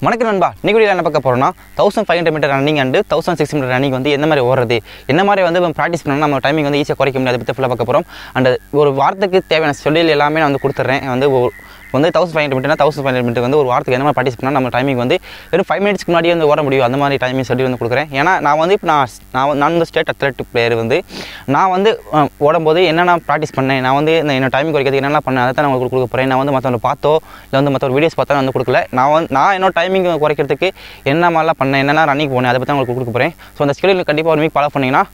வணக்கம் நண்பா, இன்னைக்கு என்ன பார்க்க போகிறோம்னா 1500 metre running and 1600 metre running வந்து என்ன மாதிரி ஓடுறது, என்ன மாதிரி வந்து ப்ராக்டிஸ் பண்ணால் நம்ம டைமிங் வந்து ஈஸியாக குறைக்க முடியாது. அதை பற்றி ஃபுல்லாக பார்க்க போகிறோம். அண்ட் ஒரு வாரத்துக்கு தேவையான ஷெட்யூல் எல்லாமே நான் வந்து கொடுத்துட்றேன். வந்து 1500 மீட்டர்னா 1500 மீட்டர் வந்து ஒரு வாரத்துக்கு என்ன மாதிரி ப்ராக்டிஸ் பண்ணால் நம்ம டைமிங் வந்து வெறும் 5 மினிட்ஸ்க்கு முன்னாடியே வந்து ஓட முடியும். அந்த மாதிரி டைமிங் ஷெட்யூல் வந்து கொடுக்குறேன். ஏன்னா நான் வந்து இப்போ நான் வந்து ஸ்டேட் அத்லெட்டிக் பிளேயர் வந்து நான் வந்து ஓடும்போது என்னென்ன ப்ராக்டிஸ் பண்ணேன், நான் வந்து என்னோட டைமிங் குறைக்கிறதுக்கு என்னென்ன பண்ணேன் அதை தான் நான் உங்களுக்கு கொடுக்க போகிறேன். நான் வந்து மற்றவங்க பார்த்தோ இல்லை வந்து மற்ற வீடியோஸ் பார்த்தா நான் வந்து கொடுக்கல. நான் என்னோட டைமிங் குறைக்கிறதுக்கு என்ன மாதிரிலாம் பண்ணேன், என்னென்ன ரன்னிங் போனேன், அதை பற்றி உங்களுக்கு கொடுக்க போகிறேன். ஸோ அந்த ஸ்கெடியூல் கண்டிப்பாக ஒரு வீக் ஃபாலோ பண்ணிங்கன்னா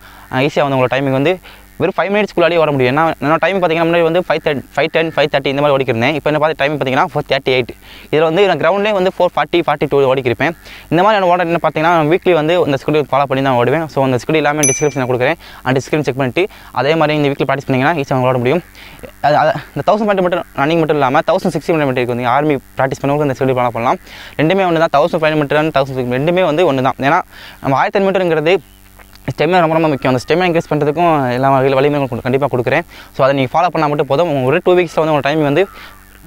ஈஸியாக வந்து உங்களோட டைமிங் வந்து வெறும் 5 மினிட்ஸ்க்குள்ளாடியே ஓட முடியும். என்னோட டைம் பார்த்தீங்கன்னா முன்னாடி வந்து 5:10 5:30 இந்த மாதிரி ஓடிக்கிறேன். இப்போ என்ன பார்த்து டைம் பார்த்தீங்கன்னா 4:38. இதில் வந்து நான் கிரவுண்ட்லேயே வந்து 4:40 42 ஓடிக்கிறேன். இந்த மாதிரி நான் ஓட என்ன பார்த்தீங்கன்னா வீக்லி வந்து இந்த ஸ்கெடியூல் ஃபாலோ பண்ணி தான் ஓடுவேன். ஸோ அந்த ஸ்கெடியூல் எல்லாமே டிஸ்கிரிப்ஷனில் கொடுக்குறேன். அந்த டிஸ்கிரிப்ஷன் செக் பண்ணிட்டு அதே மாதிரி இந்த வீக்லி ப்ராக்டிஸ் பண்ணிங்கன்னா ஈஸியாக ஓட முடியும். இந்த 1500 மீட்டர் ரன்னிங் மட்டும் இல்லாமல் 1600 மீட்டருக்கு வந்து ஆர்மி ப்ராக்டிஸ் பண்ணுவோம் இந்த ஸ்கெடியூல் ஃபாலோ பண்ணலாம். ரெண்டுமே ஒன்று தான். 1500 மீட்டர் 1600 ரெண்டுமே வந்து ஒன்று தான். ஏன்னா நம்ம 1000 மீட்டருங்கிறது ஸ்டெமினா ரொம்ப முக்கியம். அந்த ஸ்டெமினா இன்க்ரீஸ் பண்ணுறதுக்கும் எல்லா வலிமையும் கண்டிப்பாக கொடுக்குறேன். ஸோ அதை நீங்கள் ஃபாலோ பண்ணால் மட்டும் போதும். ஒரு 2 வீக்ஸில் வந்து உங்கள் டைம் வந்து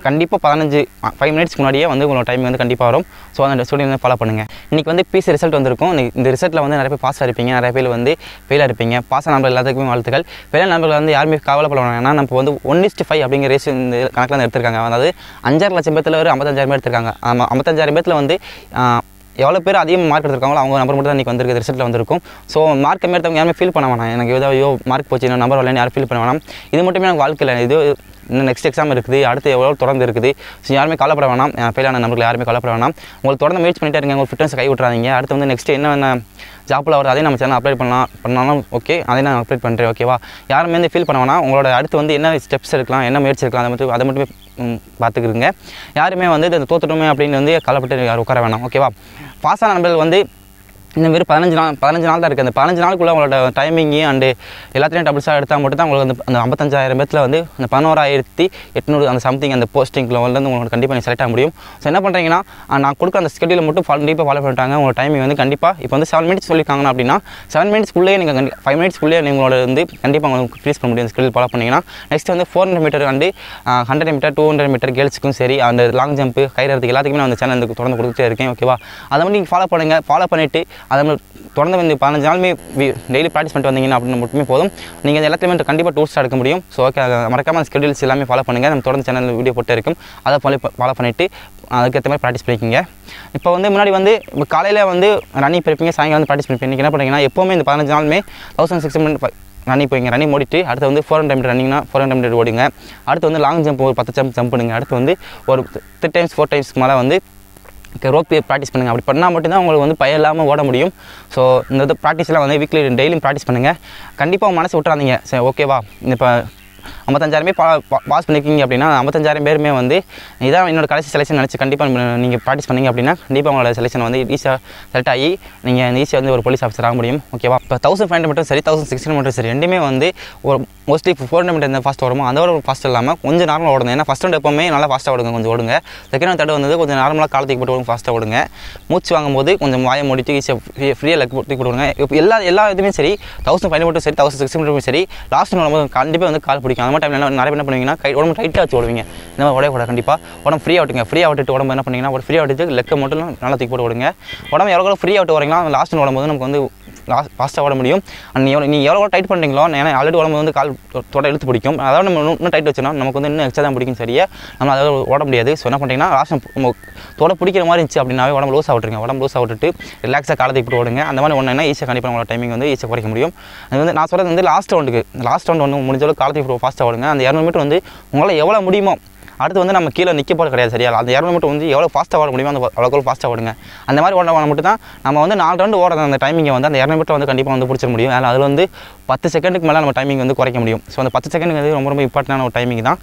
கண்டிப்பாக 5 மினிட்ஸ்க்கு முன்னாடியே வந்து உங்களோட டைம் வந்து கண்டிப்பாக வரும். ஸோ அந்த ஸ்டூடியோ வந்து ஃபாலோ பண்ணுங்கள். இன்றைக்கி வந்து பிசி ரிசல்ட் வந்திருக்கும். இந்த ரிசல்ட்டில் வந்து நிறைய பேர் பாஸாக இருப்பீங்க, நிறைய பேர் வந்து ஃபெயிலாக இருப்பீங்க. பாஸாக நம்பர் எல்லாத்துக்குமே வாழ்த்துக்கள். ஃபெயிலாக நம்பர்கள் வந்து யாருமே கவலைப்படணும். ஏன்னா நம்ம வந்து 1:5 அப்படிங்கிற ரேஷியோ இந்த கணக்கில் வந்து எடுத்திருக்காங்க. அதாவது 5.5 லட்சம் பேர்த்தில் ஒரு 55,000 பேர் எடுத்திருக்காங்க. 55,000 பேர்த்தில் வந்து எவ்வளோ பேர் அதிகமாக மார்க் எடுத்துருக்காங்களோ அவங்க நம்பர் மட்டும் தான் இன்றைக்கி வந்திருக்கு ரிசல்ட்டில் வந்திருக்கும். ஸோ மார்க் கம்மி எடுத்தவங்க யாருமே ஃபீல் பண்ண வேணாம். எனக்கு ஏதோ மார்க் போச்சு இன்னும் நம்பர் வரலன்னு யாரும் ஃபீல் பண்ண வேணாம். இது மட்டுமே எனக்கு வாழ்க்கையில் இது இன்னும் நெக்ஸ்ட் எக்ஸாம் இருக்குது, அடுத்து எவ்வளோ தொடர்ந்து இருக்குது. ஸோ யாருமே கவலைப்பட வேணாம். ஃபெயிலான நம்பர்கள் யாருமே கவலைப்பட வேணாம். உங்களுக்கு தொடர்ந்து முயற்சி பண்ணிட்டே இருங்க. உங்கள் ஃபிட்னஸ் கை விட்றாதீங்க. அடுத்து வந்து நெக்ஸ்ட் என்ன ஜாப்பில் வருது அதையும் நம்ம சேனல் அப்ளை பண்ணாலும் ஓகே, அதை நான் அப்ளை பண்ணுறேன். ஓகேவா? யாருமே வந்து ஃபீல் பண்ண வேணாம். உங்களோட அடுத்து வந்து என்ன ஸ்டெப்ஸ் எடுக்கலாம், என்ன முயற்சி எடுக்கலாம், அதை மட்டுமே பார்த்துக்கிருங்க. யாருமே வந்து இந்த தோத்துட்டோமே அப்படின்னு வந்து கவலைப்பட்டு யாரும் உட்கார வேணாம். ஓகேவா? பாஸான நண்பர்கள் வந்து இன்னும் வெறும் 15 நாள் தான் இருக்குது. அந்த 15 நாளுக்குள்ளே உங்களோட டைமிங்கு அண்டு எல்லாத்துலேயும் டபுள்ஸாக எடுத்தால் மட்டும் தான் உங்களுக்கு வந்து அந்த 55,000 பேர்த்தில் வந்து அந்த 11,800 அந்த சம்திங் அந்த போஸ்டிங்கில் வந்து உங்களுக்கு கண்டிப்பாக நீங்கள் செலக்ட் ஆக முடியும். ஸோ என்ன பண்ணுறீங்கன்னா நான் கொடுக்குற அந்த ஸ்கெடியூலை மட்டும் கண்டிப்பாக ஃபாலோ பண்ணிட்டாங்க. உங்களோட டைமிங் வந்து கண்டிப்பாக இப்போ வந்து 7 மினிட்ஸ் சொல்லியிருக்காங்கன்னா அப்படின்னா 7 மினிட்ஸ்க்குள்ளேயே நீங்கள் 5 மினிட்ஸ்க்குள்ளேயே உங்களோட வந்து கண்டிப்பாக உங்களுக்கு ஃப்ரீஸ் பண்ண முடியும். அந்த ஸ்கெடியூல் ஃபாலோ பண்ணிங்கன்னா நெக்ஸ்ட் வந்து 400 மீட்டர் அண்டு 100 மீட்டர் 200 மீட்டர் கேர்ள்ஸுக்கும் சரி, அந்த லாங் ஜம்ப்பு கயிறதுக்கு எல்லாத்துக்குமே நான் அந்த சேனல் தொடர்ந்து கொடுத்துட்டே இருக்கேன். ஓகேவா? அதை வந்து நீங்கள் ஃபாலோ பண்ணுங்கள். ஃபாலோ பண்ணிவிட்டு அதை தொடர்ந்து வந்து 15 நாளுமே டெய்லி ப்ராக்டிஸ் பண்ணிட்டு வந்தீங்கன்னா அப்படின்னு மட்டுமே போதும். நீங்கள் எல்லாத்தையுமே கண்டிப்பாக டூல்ஸாக எடுக்க முடியும். ஸோ ஓகே, மறக்காமல் ஸ்கெடியூல்ஸ் எல்லாமே ஃபாலோ பண்ணுங்கள். நம்ம தொடர்ந்து சேனல் வீடியோ போட்டு இருக்கும். அதை ஃபாலோ பண்ணிவிட்டு அதுக்கேற்ற மாதிரி ப்ராக்டிஸ் பண்ணிக்கிங்க. இப்போ வந்து முன்னாடி வந்து இப்போ காலையில் வந்து ரன்னிங் போயிருப்பீங்க, சாயங்காலம் வந்து ப்ராக்டிஸ் பண்ணிப்பீங்க. இன்றைக்கி என்ன பண்ணுறீங்கன்னா எப்போவுமே இந்த 15 நாளுமே 1600 ரன்னிங் போய்ங்க. ரன்னிங் ஓடிட்டு அடுத்து வந்து 400 மீட்டர் ரன்னிங்னா 400 மீட்டர் ஓடுங்க. அடுத்து வந்து லாங் ஜம்ப் ஒரு 10 ஜம்ப் பண்ணுங்க. அடுத்து வந்து ஒரு 3 டைம்ஸ் 4 டைம்ஸ்க்கு மேலே வந்து ரோப் ப்ராக்டிஸ் பண்ணுங்கள். அப்படி பண்ணால் மட்டும்தான் உங்களுக்கு வந்து பயம் இல்லாமல் ஓட முடியும். ஸோ இந்த ப்ராக்டிஸ்லாம் வந்து வீக்லி டெய்லியும் ப்ராக்டிஸ் பண்ணுங்கள். கண்டிப்பாக மனசு விட்டுறாதீங்க. சரி, ஓகேவா? இப்போ 55,000 பேர் பாஸ் பண்ணியிருக்கீங்க அப்படின்னா 55,000 பேருமே வந்து இதான் என்னோட கடைசி செலெக்ஷன் நினச்சி கண்டிப்பாக நீங்கள் ப்ராக்டிஸ் பண்ணிங்க அப்படின்னா கண்டிப்பாக உங்களோட செலெக்ஷன் வந்து ஈஸியாக செலக்ட் ஆகி நீங்கள் ஈஸியாக வந்து ஒரு போலீஸ் ஆஃபீஸர் ஆக முடியும். ஓகேவா? இப்போ 1500 மீட்டர் சரி 1600 மீட்டர் சரி ரெண்டுமே வந்து ஒரு மோஸ்ட்லி 400 மீட்டர் இந்த ஃபாஸ்ட் ஓடுமோ அதோட ஃபாஸ்ட் இல்லாமல் கொஞ்சம் நார்மலாக ஓடுங்க. ஏன்னா ஃபஸ்ட் ரவுண்ட் எப்போவுமே நல்லா ஃபாஸ்ட்டாக ஓடுங்க, கொஞ்சம் ஓடுங்க. செகண்ட் ரவுண்ட் வந்து கொஞ்சம் நார்மலாக காலத்துக்கு போட்டு ஃபாஸ்ட்டாக ஓடுங்க. மூச்சு வாங்கும்போது கொஞ்சம் வாயை மூடிட்டு ஈஸியாக ஃப்ரீயாக லெக் போட்டு போடுவாங்க. இப்போ எல்லா இதுவுமே சரி 1500 மீட்டர் சரி 1600 மீட்டர் சரி லாஸ்ட் ஓடும்போது கண்டிப்பாக வந்து கால் பிடிக்கும். அந்த மாதிரி டைமில் நிறைய என்ன பண்ணுவீங்கன்னா உடம்பு டைட்டாக வச்சு ஓடுவீங்க. இந்த மாதிரி உடைய கண்டிப்பாக உடம்பு ஃப்ரீயாக விட்டுங்க. ஃப்ரீயாக விட்டுட்டு உடம்பு என்ன பண்ணிங்கன்னா ஒரு ஃப்ரீயாக விட்டுட்டு லெக்கை மட்டும் நல்லா தூக்கி போட்டு ஓடுங்க. உடம்பு எவ்வளோ ஃப்ரீயாக விட்டு வரீங்களா லாஸ்ட் ஓடும்போது நமக்கு வந்து ஃபாஸ்ட்டாக ஓட முடியும். நீங்கள் எவ்வளோ டைட் பண்ணுறீங்களோ, ஏன்னா ஆல்ரெடி உடம்பு வந்து கால் தொட இழுத்து பிடிக்கும். அதாவது நம்ம இன்னும் டைட் வச்சோன்னா நமக்கு வந்து இன்னும் எக்ஸ்ட்ரா தான் பிடிக்கும். சரியா? நம்ம அதை ஓட முடியாது. ஸோ என்ன பண்ணுறீங்கன்னா லாஸ்ட் நம்ம தொட பிடிக்கிற மாதிரி இருந்துச்சு அப்படின்னாவே உடம்பு லூஸ் ஆகிட்டுருங்க. உடம்பு லூஸ் ஆகிட்டு ரிலாக்ஸாக காலத்தை போட்டு ஓடுங்க. அந்த மாதிரி ஒன்று ஈஸியாக கண்டிப்பாக உங்களோட டைமிங் வந்து ஈஸியாக குறைக்க முடியும். அது வந்து நான் சொல்கிறது வந்து லாஸ்ட் ரவுண்ட் ஒன்று முடிஞ்சளவு காலத்தை ஃபாஸ்ட்டாக ஓடுங்க. அந்த 200 மீட்டர் வந்து உங்களால் எவ்வளோ முடியுமோ அடுத்து வந்து நம்ம கீழே நிற்க போகிறது கிடையாது. சரியா? அந்த 200 மீட்டர் வந்து எவ்வளோ ஃபாஸ்ட்டாக ஓட முடியுமோ அந்த அவ்வளோக்கு ஃபாஸ்ட்டாக ஓடுங்க. அந்த மாதிரி ஓட மட்டும் தான் நம்ம வந்து 4 ரவுண்டு ஓடுற அந்த டைமிங்கை வந்து அந்த 200 மீட்டர் வந்து கண்டிப்பாக வந்து பிடிச்சிட முடியும். அதில் வந்து 10 செகண்டுக்கு மேலே நம்ம டைமிங் வந்து குறைக்க முடியும். ஸோ அந்த 10 செகண்டுக்கு வந்து ரொம்ப இம்பார்ட்டண்டான ஒரு டைமிங் தான்.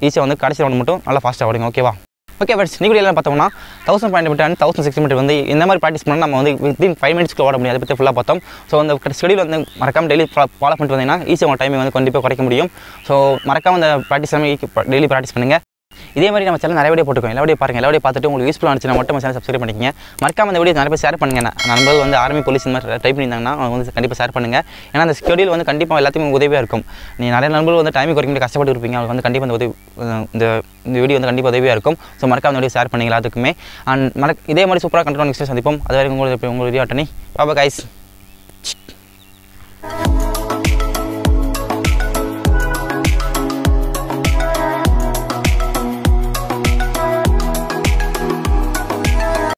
ஈஸியாக வந்து கடைசி ரவுண்ட் மட்டும் நல்லா ஃபாஸ்ட்டாக ஓடுங்க. ஓகேவா? ஓகே ஃப்ரெண்ட்ஸ், நீங்கள் எல்லாம் பார்த்தோம்னா 1500 மீட்டர் அண்ட் 1600 மீட்டர் வந்து இந்த மாதிரி ப்ராக்டிஸ் பண்ணால் நம்ம வந்து வித்தின் 5 மினிட்ஸ்க்கு ஓட முடியும். அதை பற்றி ஃபுல்லாக பார்த்தோம். ஸோ அந்த ஸ்கெடியூல் வந்து மறக்காமல் டெய்லி ஃபாலோ பண்ணிட்டு வந்தீங்கன்னா ஈஸியாக உங்கள் டைமிங் வந்து கண்டிப்பாக குறைக்க முடியும். ஸோ மறக்காமல் அந்த ப்ராக்டிஸ் எல்லாமே டெய்லி ப்ராக்டிஸ் பண்ணுங்கள். இதே மாதிரி நம்ம சேனல் நிறைய வீடியோ போட்டுருக்கோம். எல்லா வீடியோ பாருங்கள். எல்லா வீடியோ பார்த்துட்டு உங்களுக்கு யூஸ்ஃபுல்லாக இருந்துச்சுன்னா மட்டும் சேனல் சப்ஸ்கிரைப் பண்ணிக்கங்க. மறக்காம இந்த வீடியோ நிறைய பேர் ஷேர் பண்ணுங்கள். நண்பர்கள் வந்து ஆர்மி போலீஸ் இந்த மாதிரி ட்ரை பண்ணியிருந்தாங்கன்னா அவங்க வந்து கண்டிப்பாக ஷேர் பண்ணுங்கள். ஏன்னா அந்த ஸ்கெடியூல் வந்து கண்டிப்பாக எல்லாத்தையும் உதவியாக இருக்கும். நீ நிறைய நண்பர்கள் வந்து டைம் குறைக்க கஷ்டப்பட்டு இருப்பீங்க. அவங்களுக்கு வந்து கண்டிப்பாக இந்த வீடியோ வந்து கண்டிப்பாக உதவியாக இருக்கும். ஸோ மறக்காம இந்த வீடியோ ஷேர் பண்ணுங்கள் எல்லாத்துக்குமே. அண்ட் இதே மாதிரி சூப்பராக கண்டிப்பாக நெக்ஸ்ட் சந்திப்போம். அது வரைக்கும் உங்களுக்கு வீடியோ அட்டனி பாபா கைஸ்.